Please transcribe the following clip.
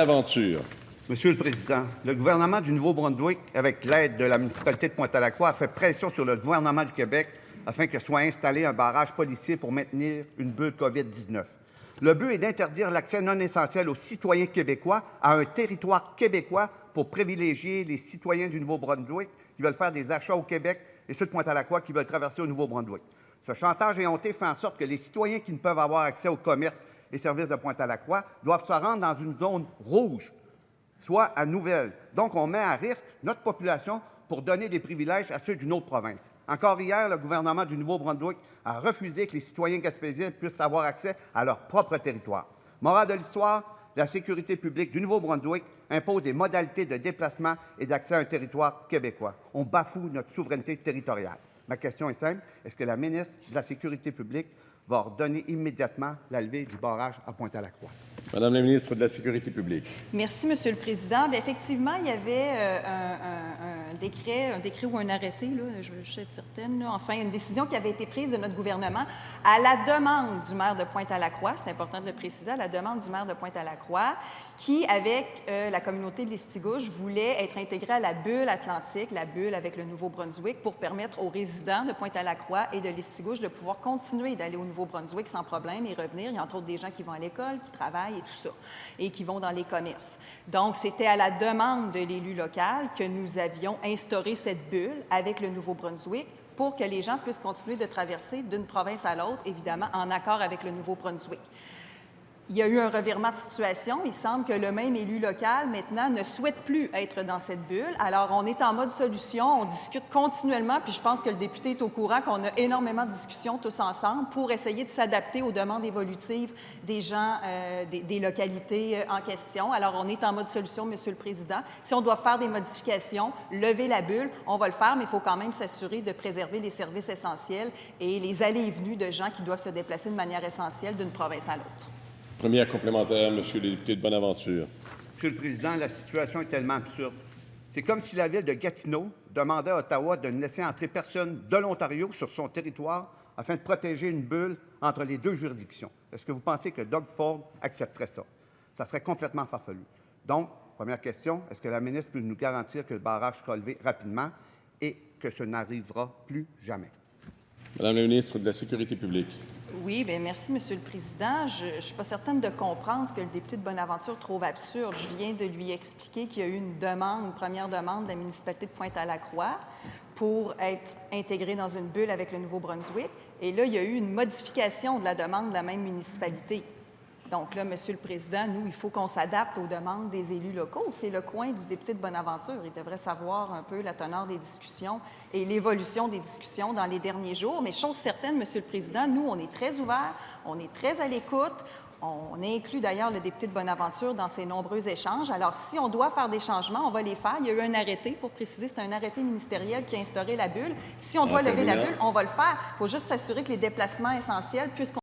Aventure. Monsieur le Président, le gouvernement du Nouveau-Brunswick, avec l'aide de la municipalité de Pointe-à-la-Croix, a fait pression sur le gouvernement du Québec afin que soit installé un barrage policier pour maintenir une bulle COVID-19. Le but est d'interdire l'accès non essentiel aux citoyens québécois à un territoire québécois pour privilégier les citoyens du Nouveau-Brunswick qui veulent faire des achats au Québec et ceux de Pointe-à-la-Croix qui veulent traverser au Nouveau-Brunswick. Ce chantage éhonté fait en sorte que les citoyens qui ne peuvent avoir accès au commerce et services de Pointe-à-la-Croix doivent se rendre dans une zone rouge, soit à Nouvelle. Donc, on met à risque notre population pour donner des privilèges à ceux d'une autre province. Encore hier, le gouvernement du Nouveau-Brunswick a refusé que les citoyens gaspésiens puissent avoir accès à leur propre territoire. Morale de l'histoire, la sécurité publique du Nouveau-Brunswick impose des modalités de déplacement et d'accès à un territoire québécois. On bafoue notre souveraineté territoriale. Ma question est simple. Est-ce que la ministre de la Sécurité publique va ordonner immédiatement la levée du barrage à Pointe-à-la-Croix? Madame la ministre de la Sécurité publique. Merci, Monsieur le Président. Bien, effectivement, il y avait un décret ou un arrêté, là, je suis certaine, là, enfin, une décision qui avait été prise de notre gouvernement à la demande du maire de Pointe-à-la-Croix, c'est important de le préciser, à la demande du maire de Pointe-à-la-Croix, qui, avec la communauté de l'Estigouche, voulait être intégré à la bulle atlantique, la bulle avec le Nouveau-Brunswick, pour permettre aux résidents de Pointe-à-la-Croix et de l'Estigouche de pouvoir continuer d'aller au Nouveau-Brunswick sans problème et revenir. Il y a entre autres des gens qui vont à l'école, qui travaillent et tout ça, et qui vont dans les commerces. Donc, c'était à la demande de l'élu local que nous avions instauré cette bulle avec le Nouveau-Brunswick pour que les gens puissent continuer de traverser d'une province à l'autre, évidemment, en accord avec le Nouveau-Brunswick. Il y a eu un revirement de situation. Il semble que le même élu local, maintenant, ne souhaite plus être dans cette bulle. Alors, on est en mode solution, on discute continuellement, puis je pense que le député est au courant qu'on a énormément de discussions tous ensemble pour essayer de s'adapter aux demandes évolutives des gens, des localités en question. Alors, on est en mode solution, Monsieur le Président. Si on doit faire des modifications, lever la bulle, on va le faire, mais il faut quand même s'assurer de préserver les services essentiels et les allées et venues de gens qui doivent se déplacer de manière essentielle d'une province à l'autre. Première complémentaire, Monsieur le député de Bonaventure. Monsieur le Président, la situation est tellement absurde. C'est comme si la ville de Gatineau demandait à Ottawa de ne laisser entrer personne de l'Ontario sur son territoire afin de protéger une bulle entre les deux juridictions. Est-ce que vous pensez que Doug Ford accepterait ça? Ça serait complètement farfelu. Donc, première question, est-ce que la ministre peut nous garantir que le barrage sera levé rapidement et que ce n'arrivera plus jamais? Madame la ministre de la Sécurité publique. Oui, bien merci, Monsieur le Président. Je ne suis pas certaine de comprendre ce que le député de Bonaventure trouve absurde. Je viens de lui expliquer qu'il y a eu une première demande de la municipalité de Pointe-à-la-Croix pour être intégré dans une bulle avec le Nouveau-Brunswick. Et là, il y a eu une modification de la demande de la même municipalité. Donc là, Monsieur le Président, nous, il faut qu'on s'adapte aux demandes des élus locaux. C'est le coin du député de Bonaventure. Il devrait savoir un peu la teneur des discussions et l'évolution des discussions dans les derniers jours. Mais chose certaine, Monsieur le Président, nous, on est très ouverts, on est très à l'écoute. On inclut d'ailleurs le député de Bonaventure dans ces nombreux échanges. Alors, si on doit faire des changements, on va les faire. Il y a eu un arrêté, pour préciser, c'est un arrêté ministériel qui a instauré la bulle. Si on doit lever la bulle, on va le faire. Il faut juste s'assurer que les déplacements essentiels puissent